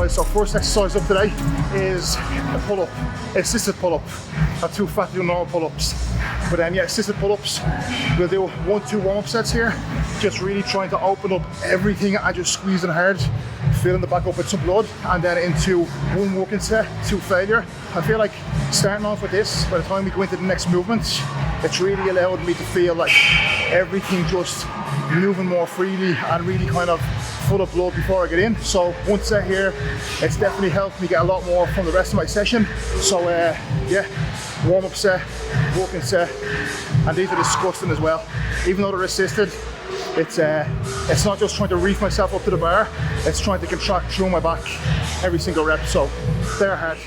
Right, so first exercise up today is a pull-up, assisted pull-up. Not too fat to do normal pull-ups. But then yeah, assisted pull-ups. We'll do 1-2 warm-up sets here. Just really trying to open up everything and just squeezing hard, filling the back up with some blood, and then into one working set to failure. I feel like starting off with this, by the time we go into the next movement, it's really allowed me to feel like everything just moving more freely and really kind of full of blood before I get in. So one set here, it's definitely helped me get a lot more from the rest of my session. So yeah, warm-up set, working set, and these are disgusting as well. Even though they're assisted, it's not just trying to reef myself up to the bar, it's trying to contract through my back every single rep, so they're hard.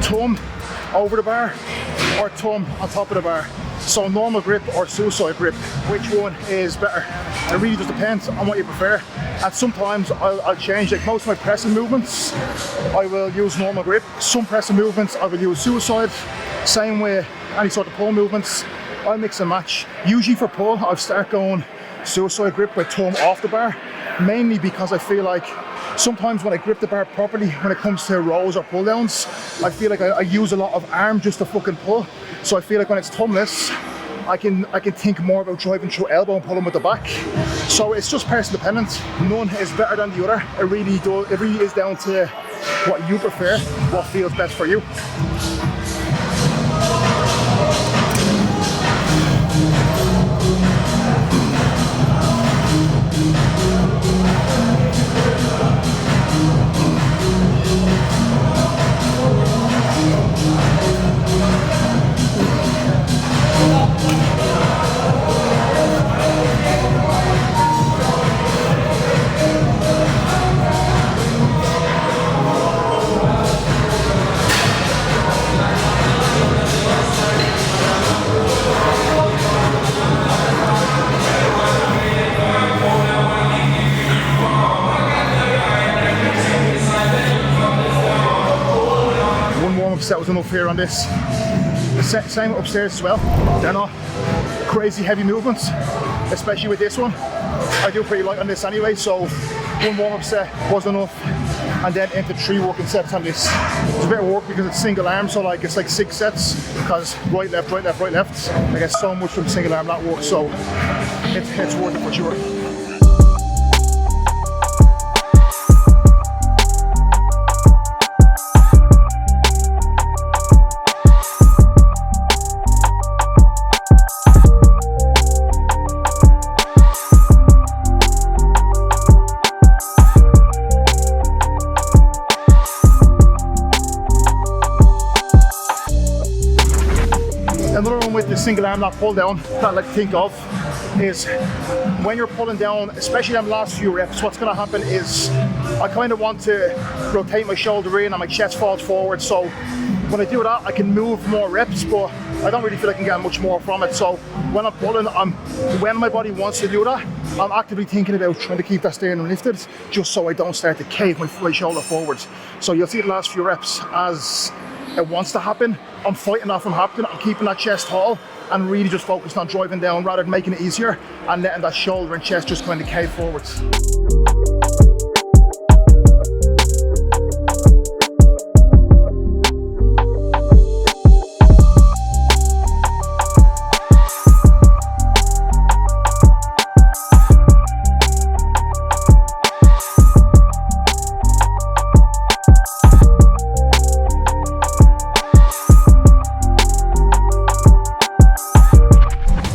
Thumb over the bar or thumb on top of the bar. So normal grip or suicide grip, which one is better? It really just depends on what you prefer. And sometimes I'll change, like most of my pressing movements, I will use normal grip. Some pressing movements I will use suicide. Same way any sort of pull movements, I'll mix and match. Usually for pull, I'll start going suicide grip with thumb off the bar, mainly because I feel like sometimes when I grip the bar properly, when it comes to rows or pull downs, I feel like I use a lot of arm just to fucking pull. So I feel like when it's thumbless, I can think more about driving through elbow and pulling with the back. So it's just person dependent. None is better than the other. It really is down to what you prefer, what feels best for you. That was enough here on this. Same upstairs as well. They're not crazy heavy movements, especially with this one. I do pretty light on this anyway, so one warm-up set was enough, and then into 3 working sets on this. It's a bit of work because it's single arm, so like it's like 6 sets because right, left, right, left, right, left. I get so much from single arm that work, so it's worth it for sure. Another one with the single arm lat pull down that I like to think of is when you're pulling down, especially them last few reps, what's going to happen is I kind of want to rotate my shoulder in and my chest falls forward. So when I do that, I can move more reps, but I don't really feel I can get much more from it. So when I'm pulling, when my body wants to do that, I'm actively thinking about trying to keep that sternum lifted, just so I don't start to cave my shoulder forwards. So you'll see the last few reps as it wants to happen. I'm fighting that from happening. I'm keeping that chest tall and really just focused on driving down rather than making it easier and letting that shoulder and chest just kind of cave forwards.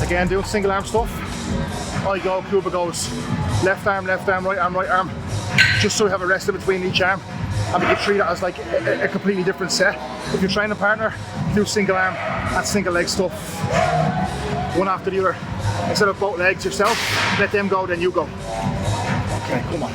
Again, doing single arm stuff. I go, Kuba goes left arm, right arm, just so we have a rest in between each arm. and we can treat it as like a completely different set. If you're training a partner, do single arm and single leg stuff, one after the other. Instead of both legs yourself, let them go, then you go. Okay, come on.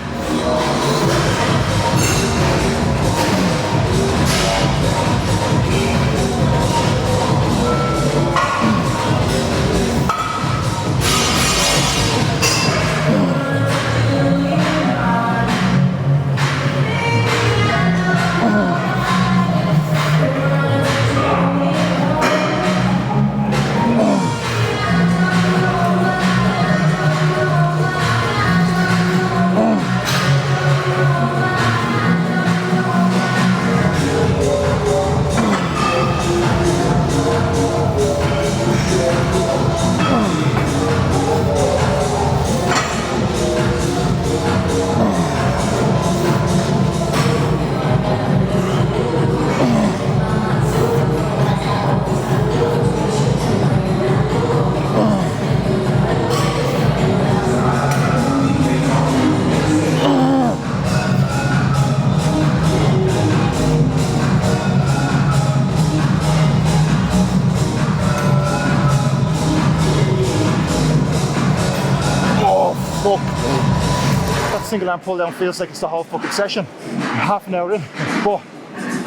That single arm pull down feels like it's the whole fucking session. Half an hour in, but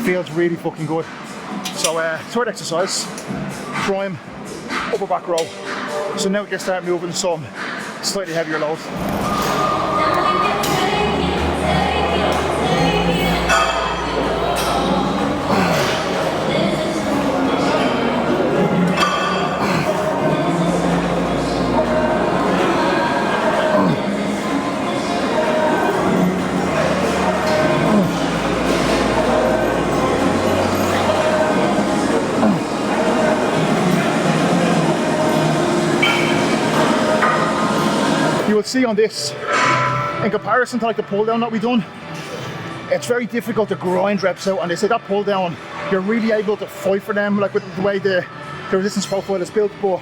feels really fucking good. So third exercise, prime upper back row. So now we can start moving some slightly heavier loads. You will see on this, in comparison to like the pull down that we've done, it's very difficult to grind reps out on this. Like that pull down, you're really able to fight for them, like with the way the resistance profile is built. But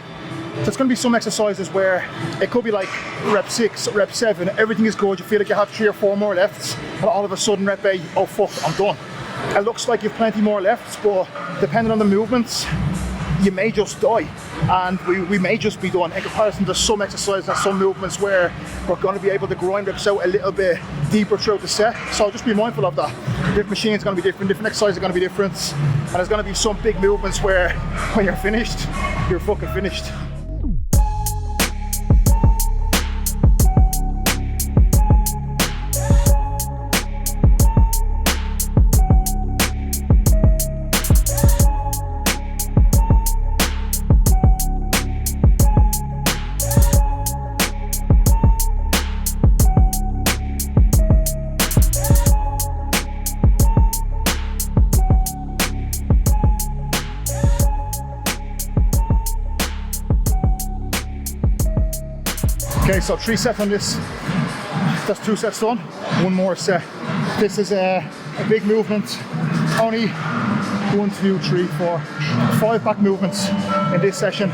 there's going to be some exercises where it could be like rep 6, rep 7, everything is good, you feel like you have 3 or 4 more lefts, and all of a sudden rep 8, oh fuck, I'm done. It looks like you've plenty more lefts, but depending on the movements, you may just die, and we may just be done in comparison to some exercises and some movements where we're going to be able to grind reps out a little bit deeper throughout the set. So just be mindful of that. Different machines are going to be different exercises are going to be different, and there's going to be some big movements where when you're finished, you're fucking finished. Okay, so 3 sets on this. That's 2 sets done. 1 more set. This is a big movement. Only 1, 2, 3, 4, 5 back movements in this session,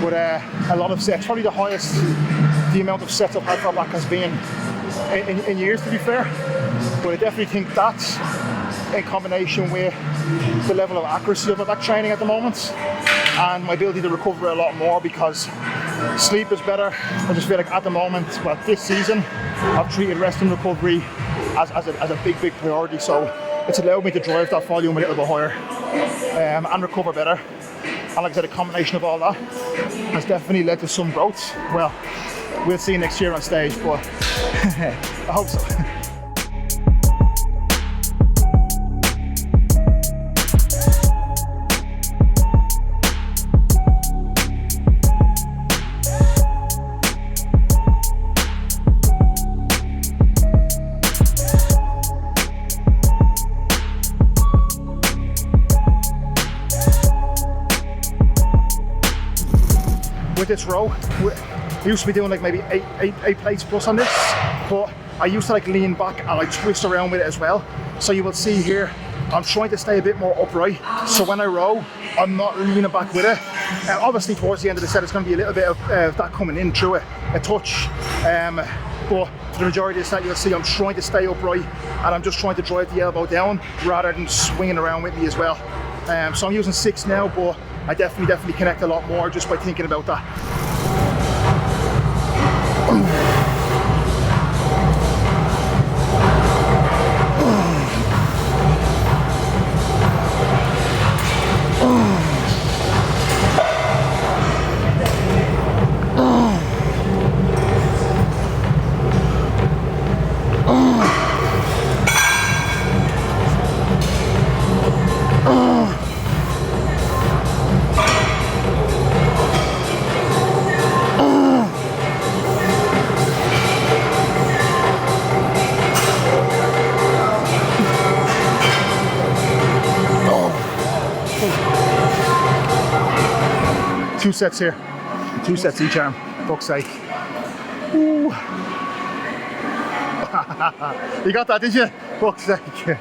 but a lot of sets. Probably the highest the amount of sets I've had for back has been in years, to be fair. But I definitely think that, in combination with the level of accuracy of my back training at the moment, and my ability to recover a lot more because sleep is better. I just feel like at the moment, well, this season, I've treated rest and recovery as a big priority. So it's allowed me to drive that volume a little bit higher and recover better. And like I said, a combination of all that has definitely led to some growth. Well, we'll see next year on stage, but I hope so. With this row, I used to be doing like maybe eight plates plus on this, but I used to like lean back and like twist around with it as well. So you will see here, I'm trying to stay a bit more upright. So when I row, I'm not leaning back with it. Obviously towards the end of the set, it's going to be a little bit of that coming in through it, a touch. But but for the majority of the set you'll see I'm trying to stay upright and I'm just trying to drive the elbow down rather than swinging around with me as well. So I'm using 6 now, but I definitely connect a lot more just by thinking about that. Two sets here, 2 sets each arm, fuck's sake. Ooh. You got that, did you? Fuck's sake.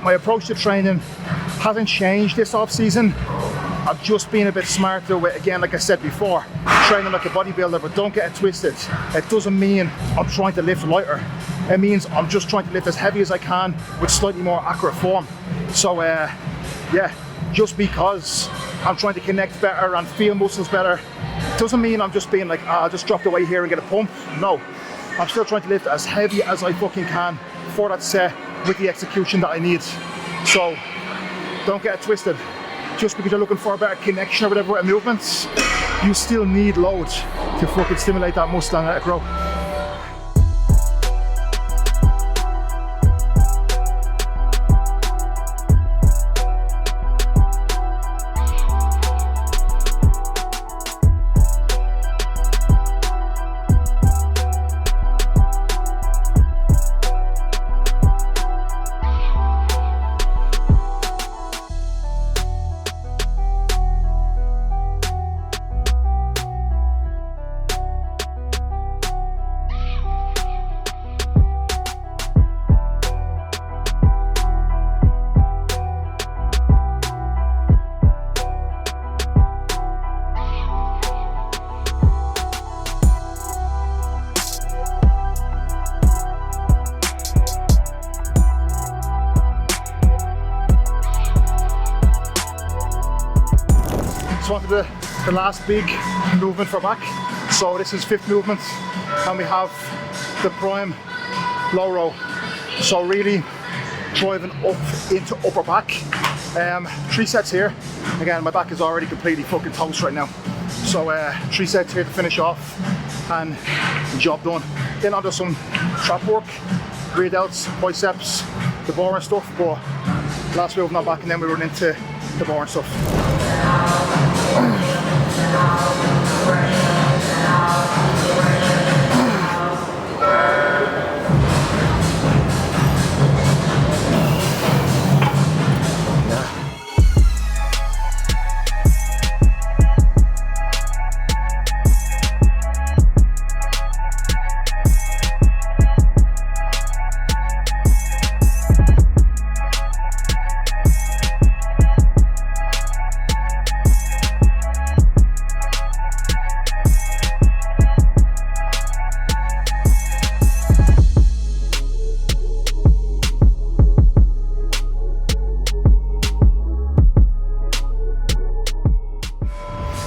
My approach to training hasn't changed this off season. I've just been a bit smarter with, again, like I said before, training like a bodybuilder, but don't get it twisted. It doesn't mean I'm trying to lift lighter. It means I'm just trying to lift as heavy as I can with slightly more accurate form. So yeah, just because I'm trying to connect better and feel muscles better, doesn't mean I'm just being like, I'll just drop the weight here and get a pump. No, I'm still trying to lift as heavy as I fucking can for that set with the execution that I need. So don't get it twisted. Just because you're looking for a better connection or whatever with movements, you still need load to fucking stimulate that muscle and let it grow. So on to the last big movement for back. So this is 5th movement, and we have the prime low row. So really driving up into upper back. 3 sets here. Again, my back is already completely fucking toast right now. So 3 sets here to finish off, and job done. Then onto some trap work, rear delts, biceps, the boring stuff, but last movement on back, and then we run into the boring stuff.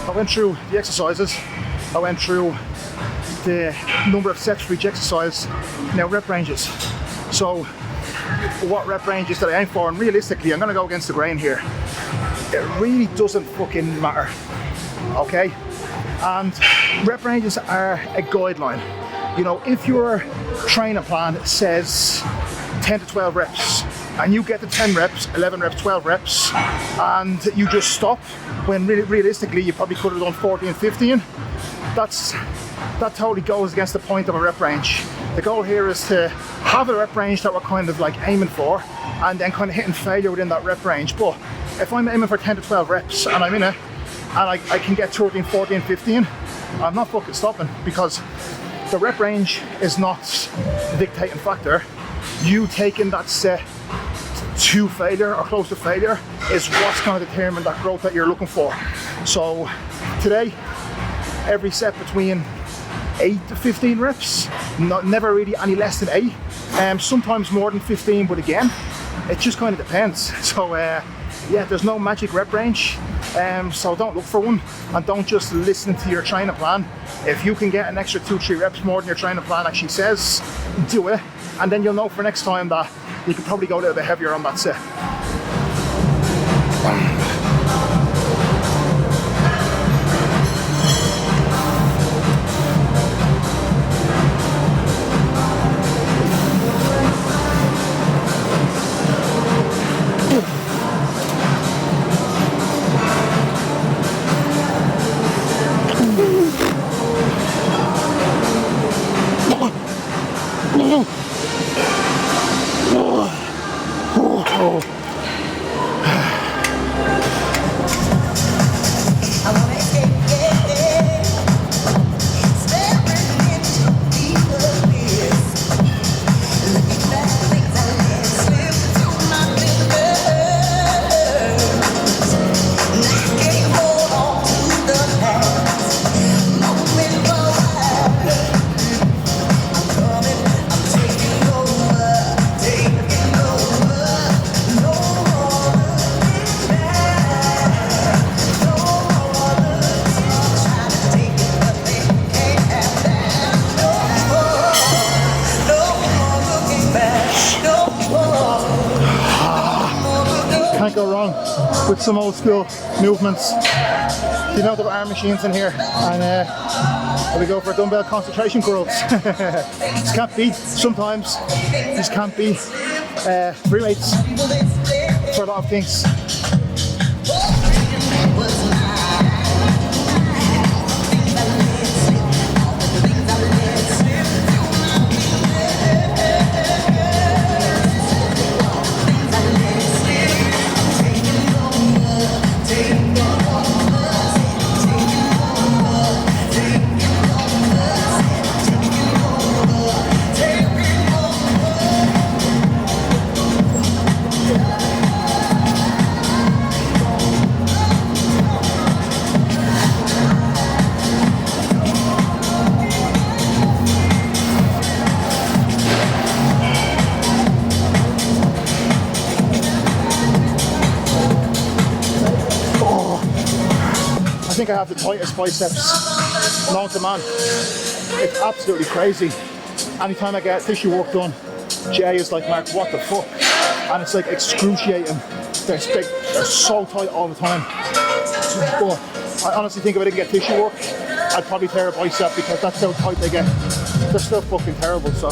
I went through the exercises, I went through the number of sets for each exercise, now rep ranges. So what rep ranges that I aim for, and realistically I'm going to go against the grain here, it really doesn't fucking matter, okay? And rep ranges are a guideline. You know, if your training plan says 10 to 12 reps, and you get to 10 reps, 11 reps, 12 reps, and you just stop, when realistically you probably could have done 14, 15, that totally goes against the point of a rep range. The goal here is to have a rep range that we're kind of like aiming for, and then kind of hitting failure within that rep range. But if I'm aiming for 10 to 12 reps and I'm in it, and I can get 13, 14, 15, I'm not fucking stopping, because the rep range is not the dictating factor. You taking that set to failure or close to failure is what's going to determine that growth that you're looking for. So today, every set between 8 to 15 reps, never really any less than 8, sometimes more than 15, but again, it just kind of depends. So yeah, there's no magic rep range, so don't look for one, and don't just listen to your training plan. If you can get an extra 2-3 reps more than your training plan actually says, do it, and then you'll know for next time that you can probably go a little bit heavier on that set. Can't go wrong with some old school movements. You know, there are arm machines in here, and we go for dumbbell concentration curls. This can't be, sometimes this can't be free weights for a lot of things. I think I have the tightest biceps known to man. It's absolutely crazy. Anytime I get tissue work done, Jay is like, Mark, what the fuck? And it's like excruciating. They're so tight all the time. But I honestly think if I didn't get tissue work, I'd probably tear a bicep, because that's how tight they get. They're still fucking terrible, so.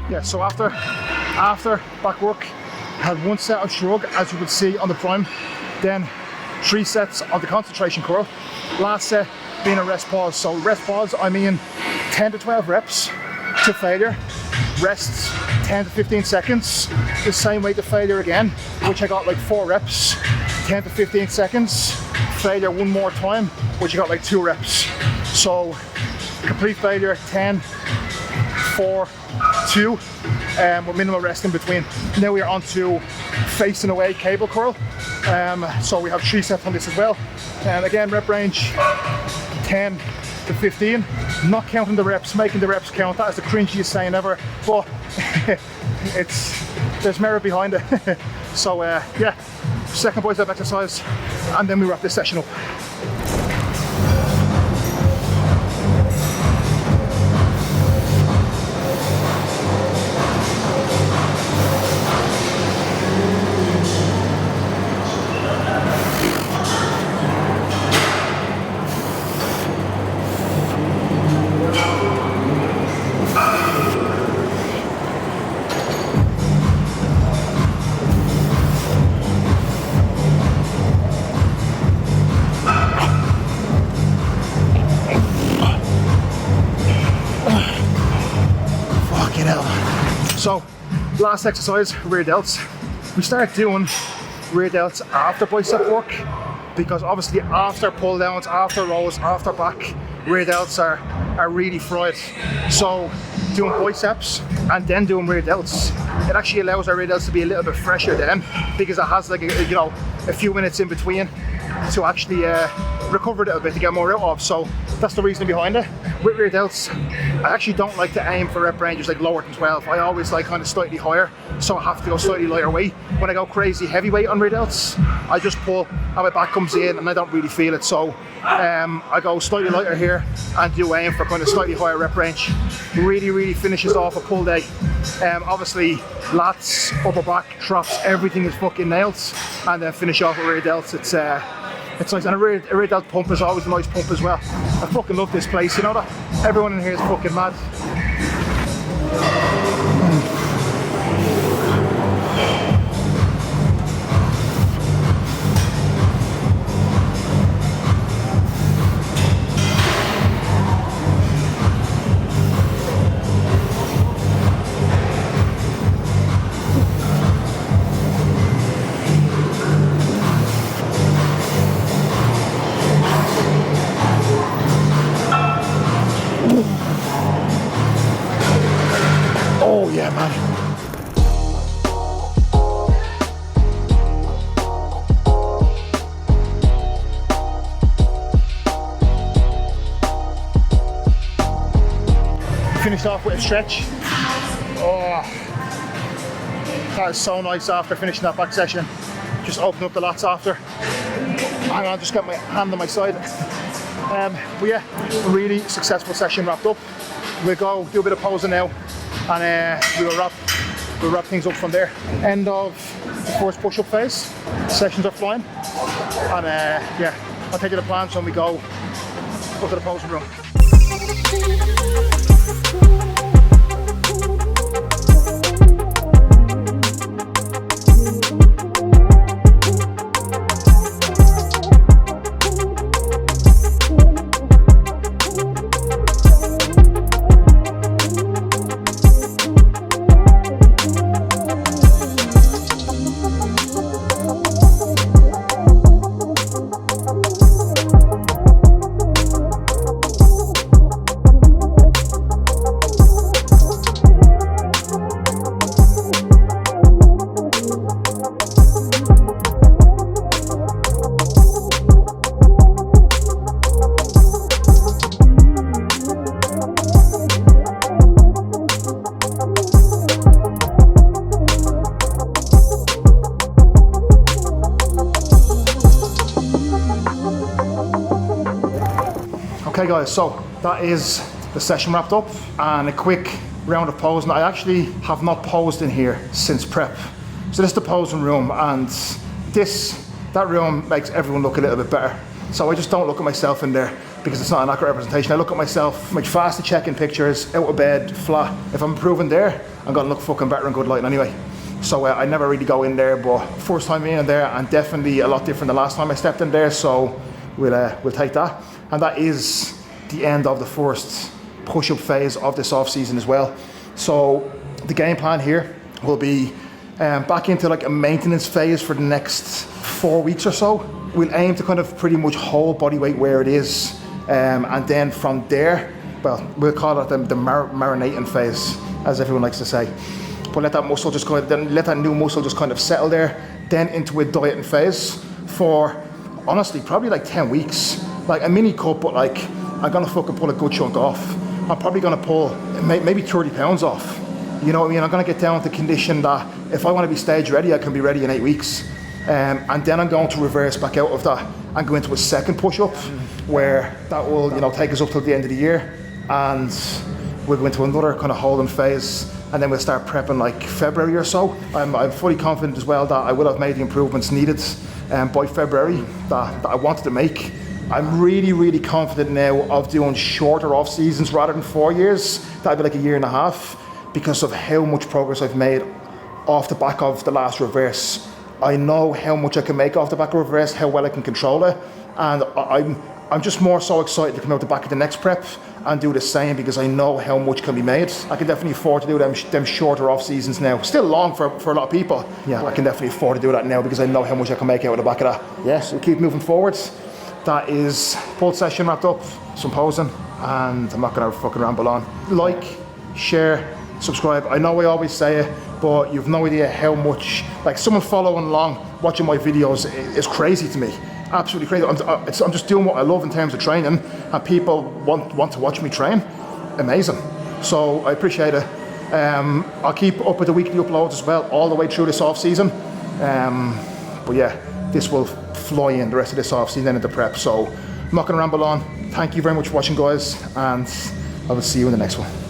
Yeah, so after back work, I had one set of shrug, as you would see on the prime, then 3 sets of the concentration curl, last set being a rest pause. So rest pause, I mean 10 to 12 reps to failure, rest 10 to 15 seconds, the same way to failure again, which I got like 4 reps, 10 to 15 seconds, failure one more time, which I got like 2 reps. So complete failure, 10, 4, 2, with minimal rest in between. Now we are on to facing away cable curl. So we have 3 sets on this as well. And again, rep range 10, to 15, not counting the reps, making the reps count. That is the cringiest saying ever, but there's merit behind it. So yeah, second bicep exercise, and then we wrap this session up. So, last exercise, rear delts. We start doing rear delts after bicep work, because obviously after pull downs, after rows, after back, rear delts are really fried. So doing biceps and then doing rear delts, it actually allows our rear delts to be a little bit fresher then, because it has like a few minutes in between to actually recover a little bit to get more out of. So that's the reason behind it. With rear delts, I actually don't like to aim for rep ranges like lower than 12. I always like kind of slightly higher, so I have to go slightly lighter weight. When I go crazy heavyweight on rear delts, I just pull and my back comes in and I don't really feel it. So I go slightly lighter here and do aim for kind of slightly higher rep range. Really finishes off a pull day. Obviously lats, upper back, traps, everything is fucking nailed, and then finish off with rear delts. It's nice, and a rear delt pump is always a nice pump as well. I fucking love this place, you know that? Everyone in here is fucking mad. Oh yeah, man. Finished off with a stretch. Oh, that is so nice after finishing that back session. Just open up the lats after. Hang on, just got my hand on my side. But yeah, really successful session wrapped up. We'll go do a bit of posing now, and we'll wrap things up from there. End of the first push-up phase. Sessions are flying, and yeah, I'll take you to the plans when we go up to the posing room. Okay guys, so that is the session wrapped up, and a quick round of posing. I actually have not posed in here since prep. So this is the posing room, and that room makes everyone look a little bit better. So I just don't look at myself in there because it's not an accurate representation. I look at myself much faster checking pictures, out of bed, flat. If I'm improving there, I'm gonna look fucking better in good lighting anyway. So I never really go in there, but first time in there, and definitely a lot different than the last time I stepped in there, so we'll take that. And that is the end of the first push-up phase of this off-season as well. So the game plan here will be back into like a maintenance phase for the next 4 weeks or so. We'll aim to kind of pretty much hold body weight where it is, and then from there, well, we'll call it the marinating phase, as everyone likes to say. But let that muscle just let that new muscle just kind of settle there, then into a dieting phase for honestly probably like 10 weeks, like a mini cut, but like I'm gonna fucking pull a good chunk off. I'm probably gonna pull maybe 30 pounds off. You know what I mean? I'm gonna get down to condition that if I wanna be stage ready, I can be ready in 8 weeks. And then I'm going to reverse back out of that and go into a second push-up where that will, you know, take us up till the end of the year, and we'll go into another kind of holding phase, and then we'll start prepping like February or so. I'm fully confident as well that I will have made the improvements needed by February that I wanted to make. I'm really confident now of doing shorter off seasons rather than 4 years. That'd be like 1.5 years because of how much progress I've made off the back of the last reverse. I know how much I can make off the back of reverse, how well I can control it, and I'm just more so excited to come out the back of the next prep and do the same because I know how much can be made. I can definitely afford to do them shorter off seasons now. Still long for a lot of people. Yeah, I can definitely afford to do that now because I know how much I can make out of the back of that. Yeah, so keep moving forwards. That is pull session wrapped up, some posing, and I'm not gonna fucking ramble on. Like, share, subscribe. I know I always say it, but you've no idea how much, like someone following along, watching my videos is crazy to me. Absolutely crazy. I'm just doing what I love in terms of training, and people want to watch me train. Amazing. So I appreciate it. I'll keep up with the weekly uploads as well, all the way through this off season. But yeah, this will fly in the rest of this off season into prep. So I'm not gonna ramble on. Thank you very much for watching, guys, and I will see you in the next one.